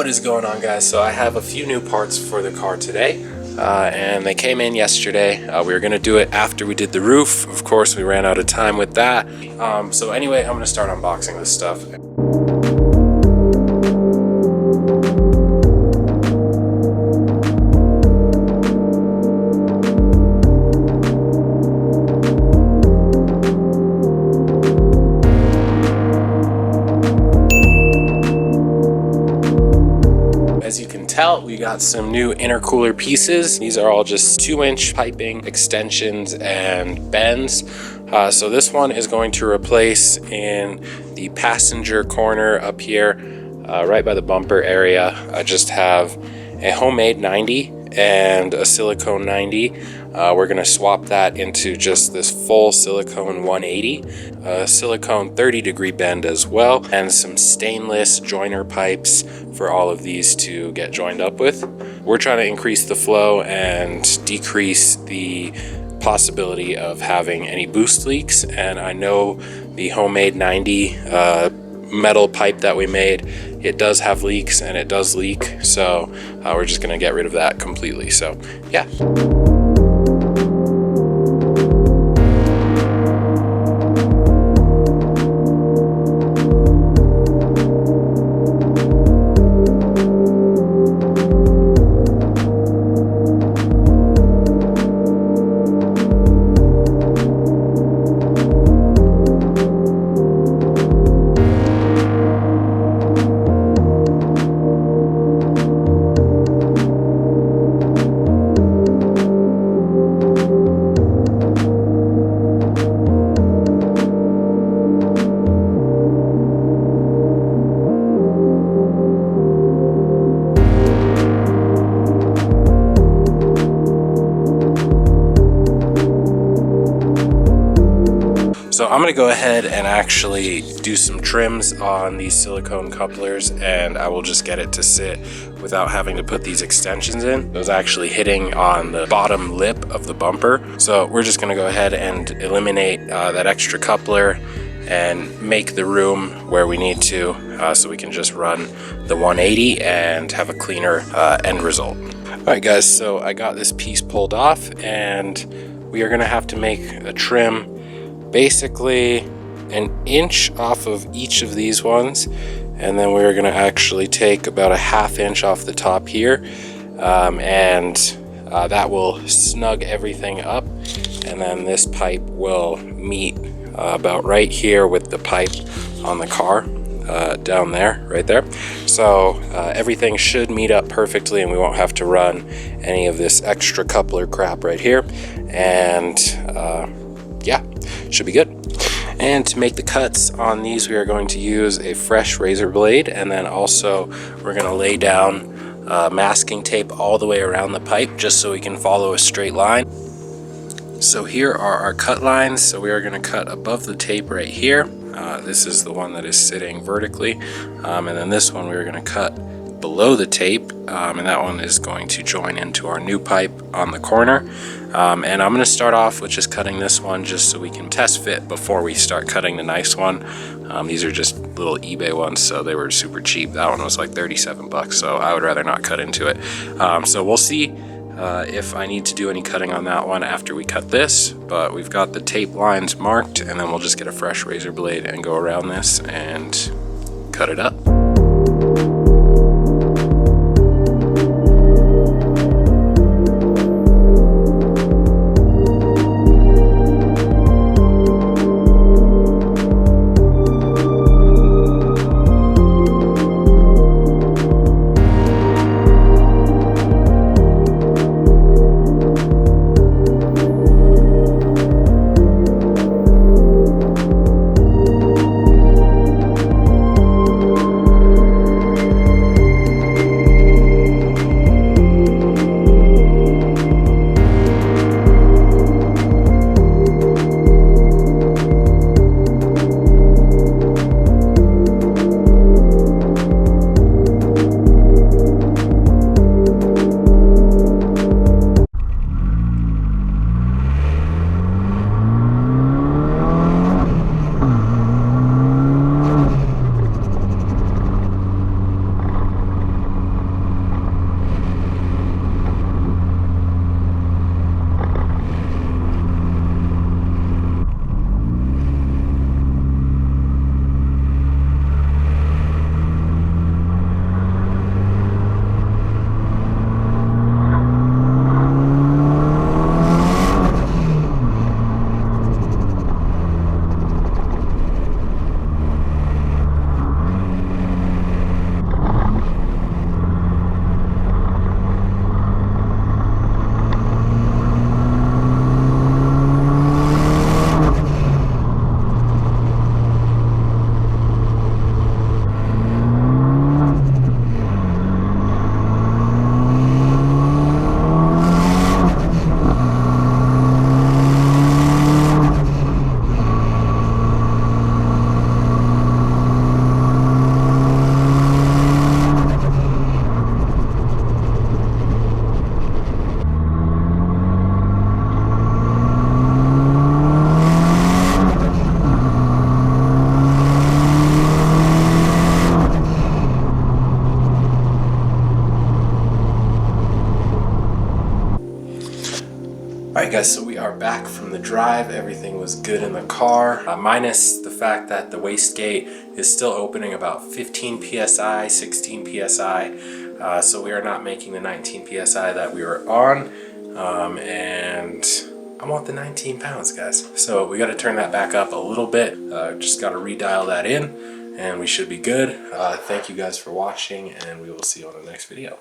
What is going on, guys? So I have a few new parts for the car today, and they came in yesterday. We were going to do it after we did the roof. Of course, we ran out of time with that. So anyway, I'm going to start unboxing this stuff. As you can tell, we got some new intercooler pieces. These are all just 2-inch piping extensions and bends. So this one is going to replace in the passenger corner up here, right by the bumper area. I just have a homemade 90 and a silicone 90. We're gonna swap that into just this full silicone 180, silicone 30-degree bend as well, and some stainless joiner pipes for all of these to get joined up with. We're trying to increase the flow and decrease the possibility of having any boost leaks, and I know the homemade 90 metal pipe that we made, it does have leaks and it does leak, so we're just gonna get rid of that completely. So yeah. So I'm going to go ahead and actually do some trims on these silicone couplers, and I will just get it to sit without having to put these extensions in. It was actually hitting on the bottom lip of the bumper. So we're just going to go ahead and eliminate that extra coupler and make the room where we need to, so we can just run the 180 and have a cleaner end result. All right, guys, so I got this piece pulled off, and we are going to have to make a trim basically an inch off of each of these ones, and then we're going to actually take about a ½ inch off the top here, and that will snug everything up, and then this pipe will meet about right here with the pipe on the car, down there, right there. So everything should meet up perfectly, and we won't have to run any of this extra coupler crap right here, and yeah, should be good. And to make the cuts on these, we are going to use a fresh razor blade, and then also we're going to lay down masking tape all the way around the pipe just so we can follow a straight line. So here are our cut lines. So we are going to cut above the tape right here. This is the one that is sitting vertically, and then this one we are going to cut below the tape, and that one is going to join into our new pipe on the corner. And I'm going to start off with just cutting this one just so we can test fit before we start cutting the nice one. These are just little eBay ones, so they were super cheap. That one was like 37 bucks, so I would rather not cut into it. So we'll see if I need to do any cutting on that one after we cut this, but we've got the tape lines marked, and then we'll just get a fresh razor blade and go around this and cut it up. Alright guys, so we are back from the drive. Everything was good in the car, minus the fact that the wastegate is still opening about 15 psi, 16 psi. So we are not making the 19 psi that we were on. And I want the 19 pounds, guys. So we got to turn that back up a little bit. Just got to redial that in and we should be good. Thank you guys for watching, and we will see you on the next video.